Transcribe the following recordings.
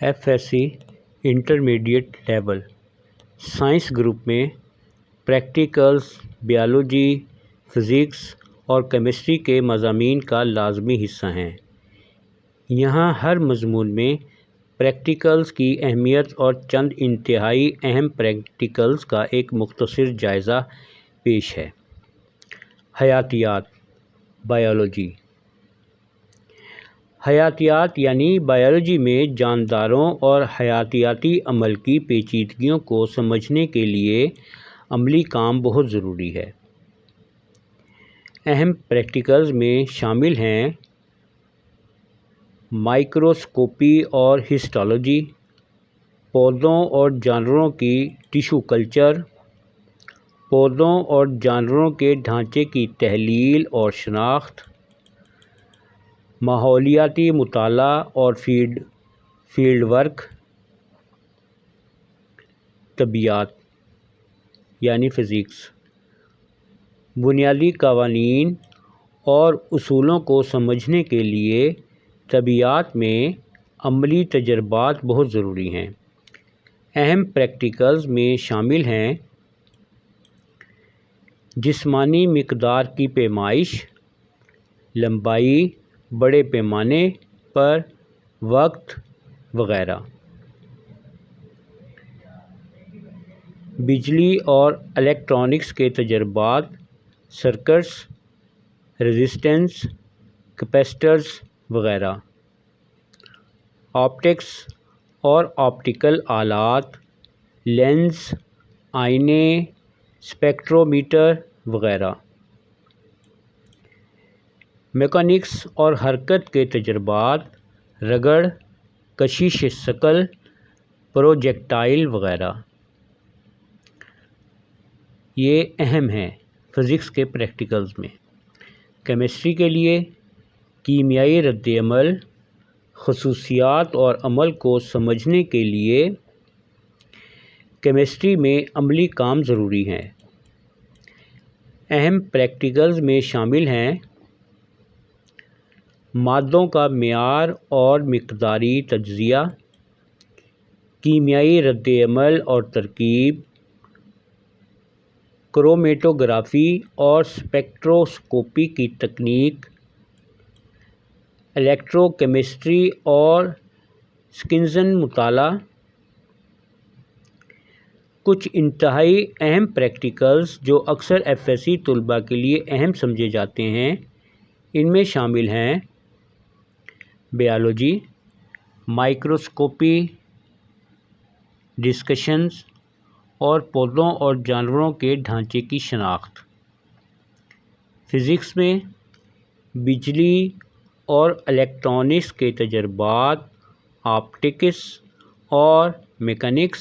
FSC intermediate level science group میں practicals biology, physics اور chemistry کے مضامین کا لازمی حصہ ہیں۔ یہاں ہر مضمون میں پریکٹیکلز کی اہمیت اور چند انتہائی اہم پریکٹیکلز کا ایک مختصر جائزہ پیش ہے۔ حیاتیات بائیولوجی حیاتیات یعنی بائیولوجی میں جانداروں اور حیاتیاتی عمل کی پیچیدگیوں کو سمجھنے کے لیے عملی کام بہت ضروری ہے۔ اہم پریکٹیکلز میں شامل ہیں مائکروسکوپی اور ہسٹالوجی، پودوں اور جانوروں کی ٹیشو کلچر، پودوں اور جانوروں کے ڈھانچے کی تحلیل اور شناخت، ماحولیاتی مطالعہ اور فیلڈ ورک، طبیعیات یعنی فزکس، بنیادی قوانین اور اصولوں کو سمجھنے کے لیے طبیعیات میں عملی تجربات بہت ضروری ہیں۔ اہم پریکٹیکلز میں شامل ہیں جسمانی مقدار کی پیمائش، لمبائی بڑے پیمانے پر، وقت وغیرہ۔ بجلی اور الیکٹرانکس کے تجربات، سرکٹس، ریزسٹنس، کیپیسٹرز وغیرہ۔ آپٹکس اور آپٹیکل آلات، لینز، آئینے، اسپیکٹرومیٹر وغیرہ۔ میکانکس اور حرکت کے تجربات، رگڑ، کشش ثقل، پروجیکٹائل وغیرہ۔ یہ اہم ہیں فزکس کے پریکٹیکلز میں۔ کیمسٹری کے لیے کیمیائی رد عمل، خصوصیات اور عمل کو سمجھنے کے لیے کیمسٹری میں عملی کام ضروری ہیں۔ اہم پریکٹیکلز میں شامل ہیں مادوں کا معیار اور مقداری تجزیہ، کیمیائی رد عمل اور ترکیب، کرومیٹوگرافی اور اسپیکٹروسکوپی کی تکنیک، الیکٹرو کیمسٹری اور سکینزن مطالعہ۔ کچھ انتہائی اہم پریکٹیکلز جو اکثر FSC طلباء کے لیے اہم سمجھے جاتے ہیں، ان میں شامل ہیں بیالوجی، مائکروسکوپی، ڈسکشنز اور پودوں اور جانوروں کے ڈھانچے کی شناخت۔ فزکس میں بجلی اور الیکٹرانکس کے تجربات، آپٹکس اور میکانکس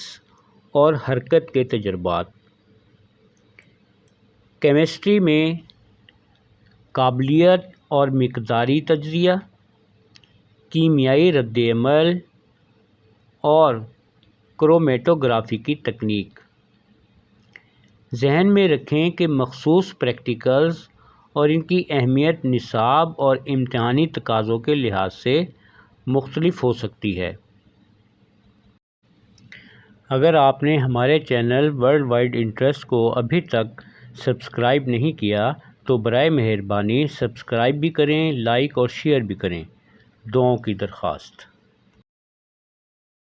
اور حرکت کے تجربات۔ کیمسٹری میں قابلیت اور مقداری تجزیہ، کیمیائی رد عمل اور کرومیٹوگرافی کی تکنیک۔ ذہن میں رکھیں کہ مخصوص پریکٹیکلز اور ان کی اہمیت نصاب اور امتحانی تقاضوں کے لحاظ سے مختلف ہو سکتی ہے۔ اگر آپ نے ہمارے چینل ورلڈ وائڈ انٹرسٹ کو ابھی تک سبسکرائب نہیں کیا تو برائے مہربانی سبسکرائب بھی کریں، لائک اور شیئر بھی کریں۔ دعاؤں کی درخواست۔